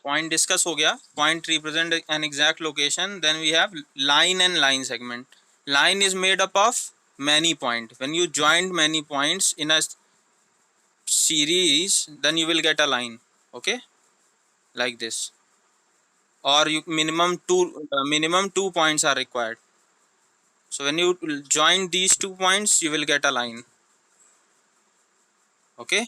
point discuss हो गया. Point represent an exact location. Then we have line and line segment. Line is made up of many points. When you join many points in a series, then you will get a line. Okay, like this. Or you minimum two points are required. So when you join these 2 points, you will get a line. Okay,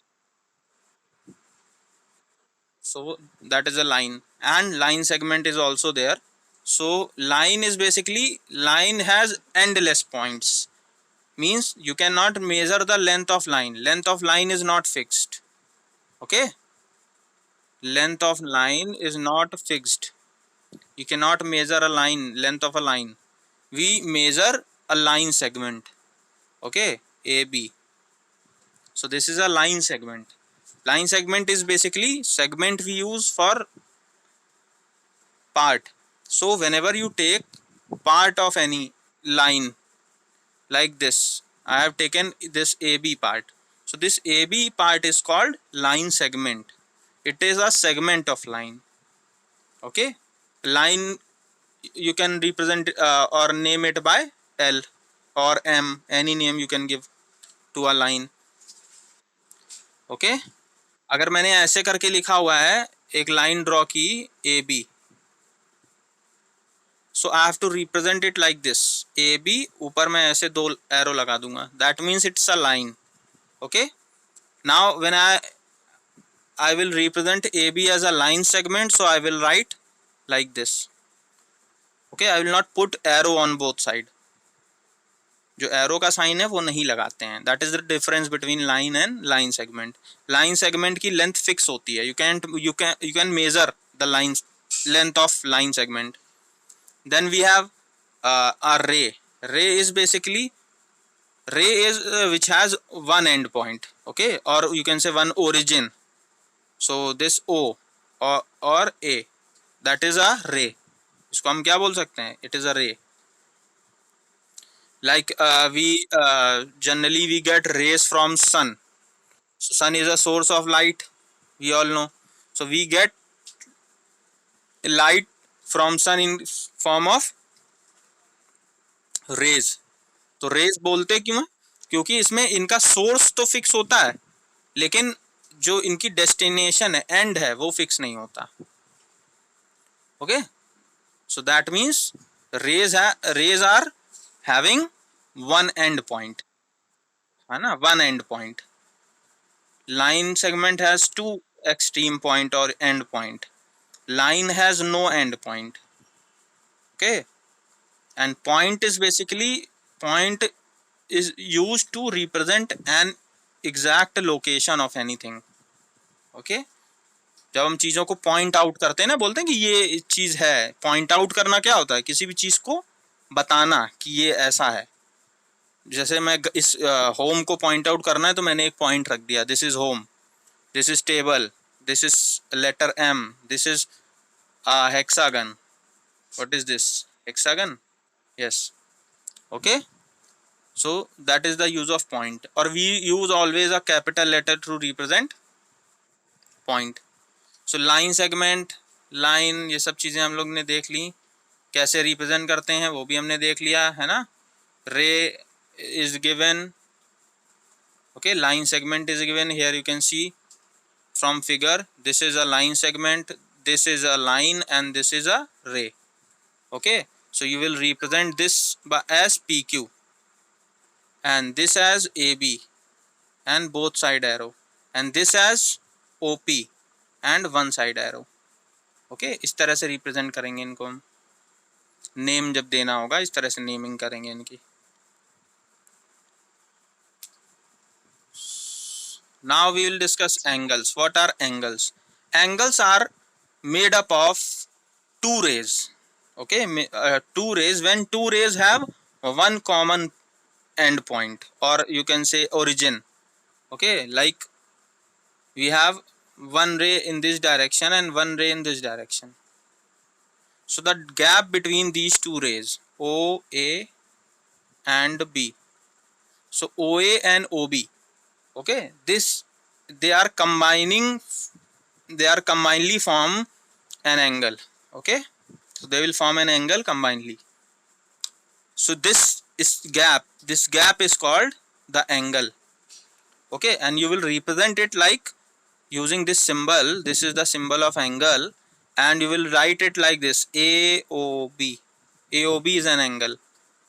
so that is a line, and line segment is also there. So line is basically, line has endless points, means you cannot measure the length of line. Length of line is not fixed. Okay, length of line is not fixed. You cannot measure a line, length of a line. We measure a line segment. Okay, AB. So this is a line segment. Line segment is basically segment we use for part. So whenever you take part of any line, like this, I have taken this AB part. So this AB part is called line segment. It is a segment of line. Okay, line you can represent or name it by L or M, any name you can give to a line. Okay, अगर मैंने ऐसे करके लिखा हुआ है, एक line draw की AB, so I have to represent it like this. AB ऊपर मैं ऐसे दो एरो लगा दूंगा. That means it's a line. Okay, now when I will represent AB as a line segment, so I will write like this. Okay, I will not put arrow on both side. जो arrow का sign है वो नहीं लगाते हैं. That is the difference between line and line segment. Line segment की length fix होती है. You can measure the line length of line segment. Then we have a ray. Ray is basically, ray is which has one end point. Okay, or you can say one origin. So this O or A, that is a ray. इसको हम क्या बोल सकते हैं? It is a ray. Like we generally we get rays from sun. So sun is a source of light, we all know. So we get light from sun in form of rays. तो raise बोलते क्यों है? क्योंकि इसमें इनका source तो fix होता है, लेकिन जो इनकी डेस्टिनेशन है, एंड है, वो फिक्स नहीं होता. Okay, so that means rays are having one end point, है ना, one end point. Line segment has two extreme point or end point. Line has no end point. Okay, and point is basically, point is used to represent an exact location of anything. Okay, जब हम चीज़ों को point out करते हैं ना, बोलते हैं कि ये चीज़ है. पॉइंट आउट करना क्या होता है? किसी भी चीज़ को बताना कि ये ऐसा है. जैसे मैं इस होम को पॉइंट आउट करना है, तो मैंने एक पॉइंट रख दिया, this is home, this is table, this is letter M, this is a hexagon. What is this? Hexagon? Yes. Okay, so that is the use of point. Or we use always a capital letter to represent point. So line segment, line, ये सब चीज़ें हम लोग ने देख ली. कैसे represent करते हैं वो भी हमने देख लिया, है ना. रे is given. Okay, line segment is given. Here you can see from figure, this is a line segment, this is a line, and this is a ray. Okay, so you will represent this as PQ, and this as AB and both side arrow, and this as OP and one side arrow. Okay, इस तरह से represent करेंगे इनको हम. Name जब देना होगा, इस तरह से नेमिंग करेंगे इनकी. Now we will discuss angles. What are angles? Angles are made up of two rays. Okay, two rays. When two rays have one common end point, or you can say origin. Okay, like we have one ray in this direction and one ray in this direction. So the gap between these two rays, OA and B. So OA and OB. Okay, this they are combinedly form an angle. Okay, so they will form an angle combinedly. So this gap is called the angle. Okay, and you will represent it like using this symbol. This is the symbol of angle, and you will write it like this: AOB. AOB is an angle.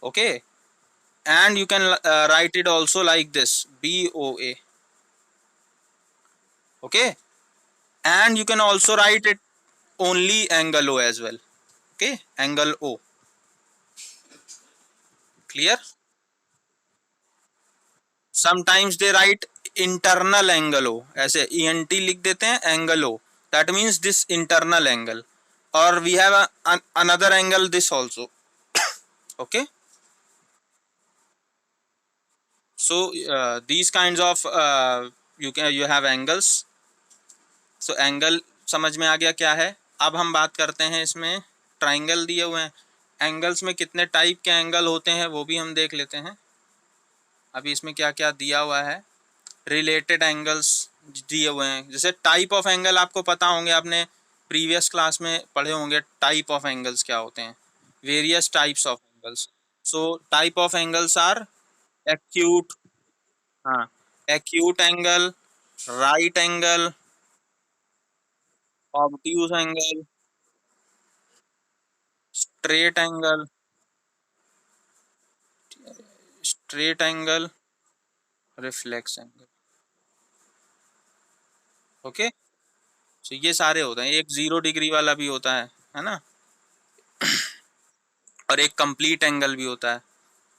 Okay, and you can write it also like this: BOA. Okay, and you can also write it only angle O as well. Okay, angle O. Clear? Sometimes they write internal angle O, ऐसे ENT लिख देते हैं, angle O. That means this internal angle. Or we have another angle, this also. Okay. So these kinds of you have angles. So angle समझ में आ गया क्या है. अब हम बात करते हैं इसमें ट्राइंगल दिए हुए हैं. एंगल्स में कितने टाइप के एंगल होते हैं वो भी हम देख लेते हैं. अभी इसमें क्या क्या दिया हुआ है. रिलेटेड एंगल्स दिए हुए हैं. जैसे टाइप ऑफ एंगल आपको पता होंगे, आपने प्रीवियस क्लास में पढ़े होंगे टाइप ऑफ एंगल्स क्या होते हैं. Various types of angles. So type of angles are acute, हाँ, acute angle, right angle, obtuse angle, straight angle, straight angle, reflex angle. Okay, so ये सारे होते हैं. एक 0 डिग्री वाला भी होता है ना, और एक कंप्लीट एंगल भी होता है.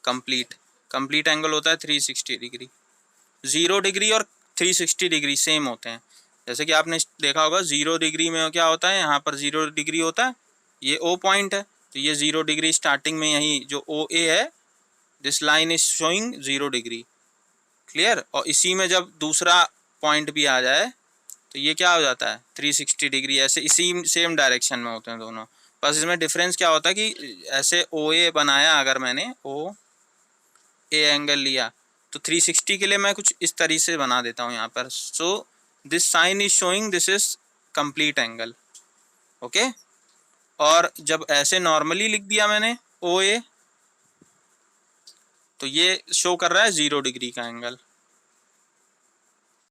कंप्लीट एंगल होता है 360 डिग्री. 0 डिग्री और 360 डिग्री सेम होते हैं. जैसे कि आपने देखा होगा 0 डिग्री में क्या होता है, यहाँ पर 0 डिग्री होता है, ये O पॉइंट है, तो ये 0 डिग्री स्टार्टिंग में यही जो OA है, this line is showing 0 degree. Clear? और इसी में जब दूसरा पॉइंट भी आ जाए तो ये क्या हो जाता है 360 डिग्री. ऐसे इसी सेम डायरेक्शन में होते हैं दोनों. बस इसमें डिफरेंस क्या होता है कि ऐसे OA बनाया, अगर मैंने OA एंगल लिया तो 360 के लिए मैं कुछ इस तरीके से बना देता हूँ यहाँ पर. So this sign is showing this is complete angle. Okay, और जब ऐसे नॉर्मली लिख दिया मैंने OA, तो ये शो कर रहा है 0 डिग्री का एंगल.